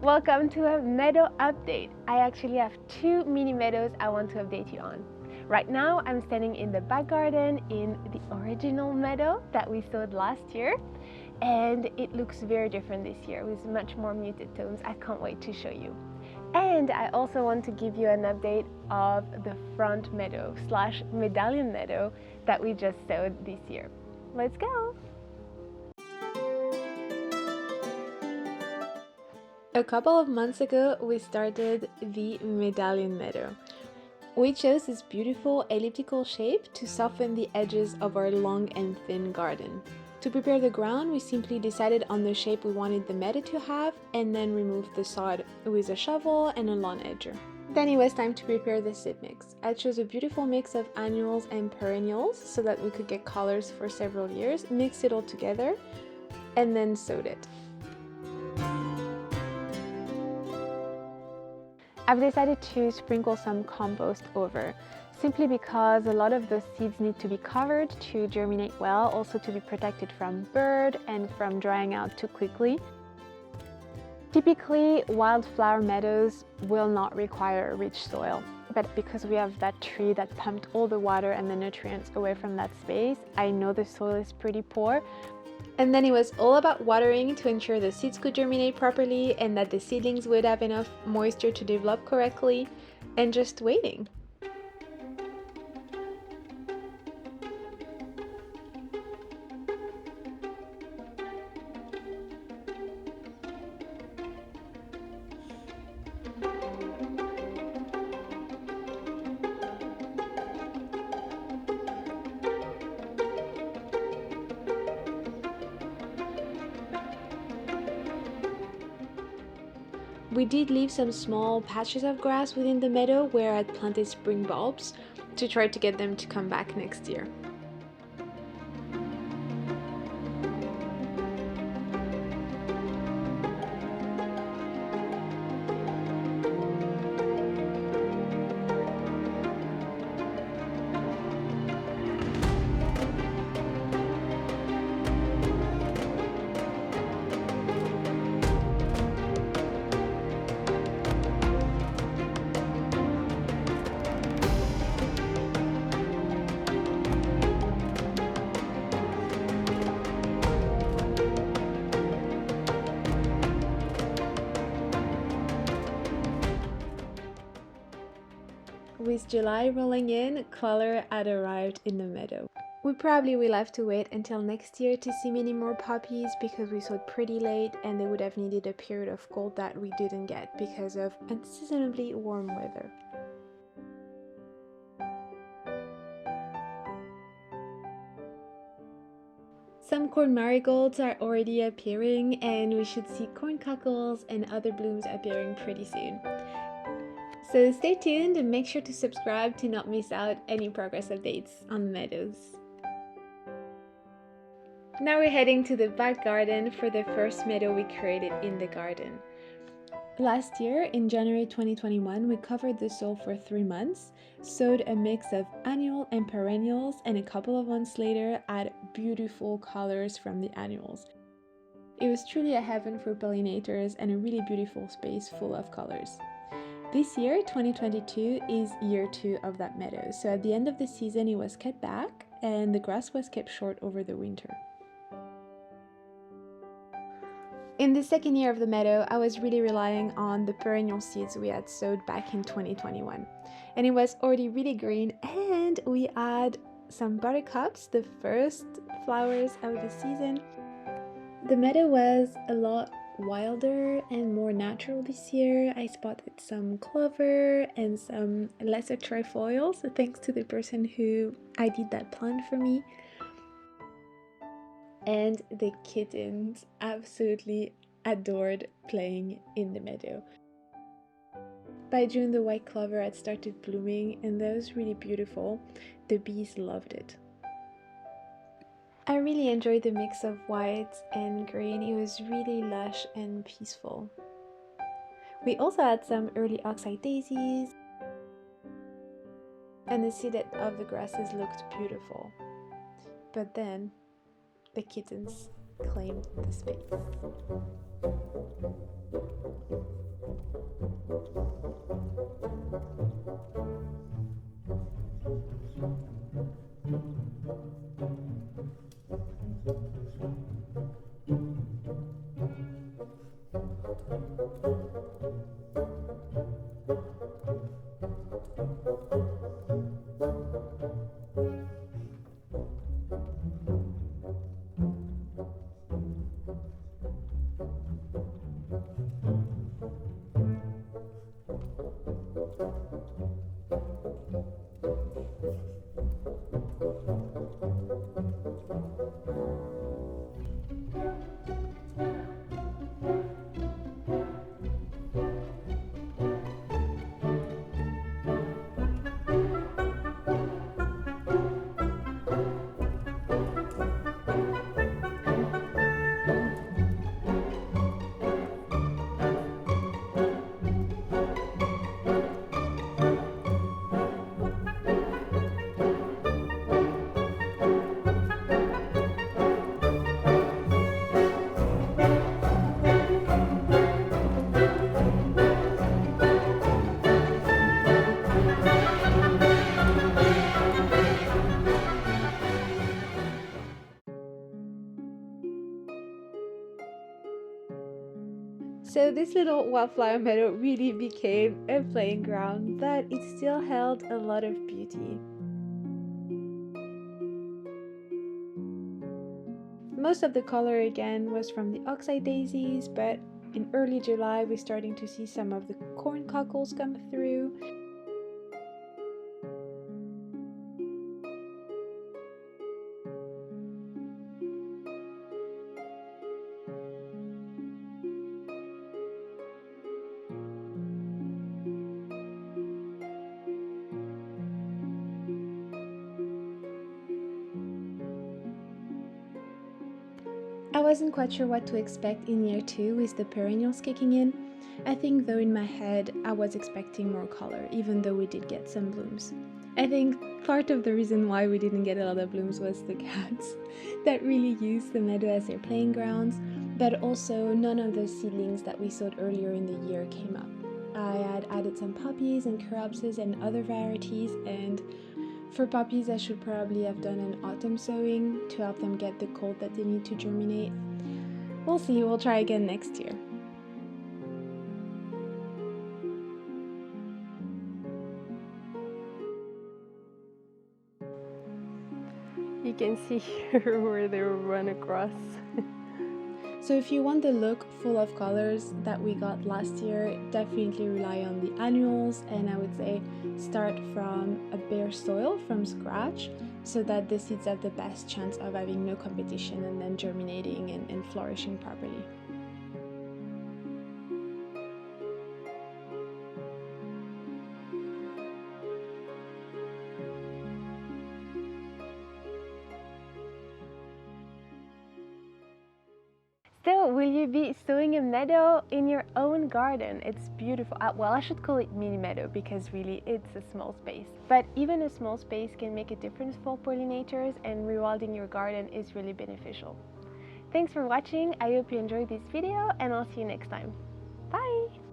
Welcome to a meadow update. I actually have two mini meadows I want to update you on. Right now I'm standing in the back garden in the original meadow that we sowed last year, and it looks very different this year with much more muted tones. I can't wait to show you. And I also want to give you an update of the front meadow slash Medallion meadow that we just sowed this year. Let's go! A couple of months ago, we started the Medallion meadow. We chose this beautiful elliptical shape to soften the edges of our long and thin garden. To prepare the ground, we simply decided on the shape we wanted the meadow to have and then removed the sod with a shovel and a lawn edger. Then it was time to prepare the seed mix. I chose a beautiful mix of annuals and perennials so that we could get colors for several years, mixed it all together, and then sowed it. I've decided to sprinkle some compost over, simply because a lot of those seeds need to be covered to germinate well, also to be protected from bird and from drying out too quickly. Typically, wildflower meadows will not require rich soil, but because we have that tree that pumped all the water and the nutrients away from that space, I know the soil is pretty poor. And then it was all about watering to ensure the seeds could germinate properly and that the seedlings would have enough moisture to develop correctly, and just waiting. We did leave some small patches of grass within the meadow where I'd planted spring bulbs to try to get them to come back next year. With July rolling in, color had arrived in the meadow. We probably will have to wait until next year to see many more poppies because we sowed pretty late and they would have needed a period of cold that we didn't get because of unseasonably warm weather. Some corn marigolds are already appearing, and we should see corn cockles and other blooms appearing pretty soon. So stay tuned and make sure to subscribe to not miss out any progress updates on the meadows. Now we're heading to the back garden for the first meadow we created in the garden. Last year, in January 2021, we covered the soil for 3 months, sowed a mix of annual and perennials, and a couple of months later add beautiful colors from the annuals. It was truly a heaven for pollinators and a really beautiful space full of colors. This year, 2022, is year 2 of that meadow, so at the end of the season it was cut back and the grass was kept short over the winter. In the second year of the meadow, I was really relying on the perennial seeds we had sowed back in 2021, and it was already really green, and we had some buttercups, the first flowers of the season. The meadow was a lot wilder and more natural this year. I spotted some clover and some lesser trefoils thanks to the person who ID'd that plant for me. And the kittens absolutely adored playing in the meadow. By June, the white clover had started blooming, and that was really beautiful. The bees loved it. I really enjoyed the mix of white and green. It was really lush and peaceful. We also had some early oxeye daisies, and the silhouette of the grasses looked beautiful. But then the kittens claimed the space. So this little wildflower meadow really became a playing ground, but it still held a lot of beauty. Most of the color again was from the oxeye daisies, but in early July we're starting to see some of the corn cockles come through. I wasn't quite sure what to expect in year 2 with the perennials kicking in. I think though in my head I was expecting more color, even though we did get some blooms. I think part of the reason why we didn't get a lot of blooms was the cats that really used the meadow as their playing grounds, but also none of the seedlings that we sowed earlier in the year came up. I had added some poppies and caroupses and other varieties, and for poppies, I should probably have done an autumn sowing to help them get the cold that they need to germinate. We'll see, we'll try again next year. You can see here where they run across. So if you want the look full of colors that we got last year, definitely rely on the annuals, and I would say start from a bare soil from scratch so that the seeds have the best chance of having no competition and then germinating and flourishing properly. So, will you be sowing a meadow in your own garden? It's beautiful. Well, I should call it mini meadow because really it's a small space. But even a small space can make a difference for pollinators, and rewilding your garden is really beneficial. Thanks for watching. I hope you enjoyed this video, and I'll see you next time. Bye!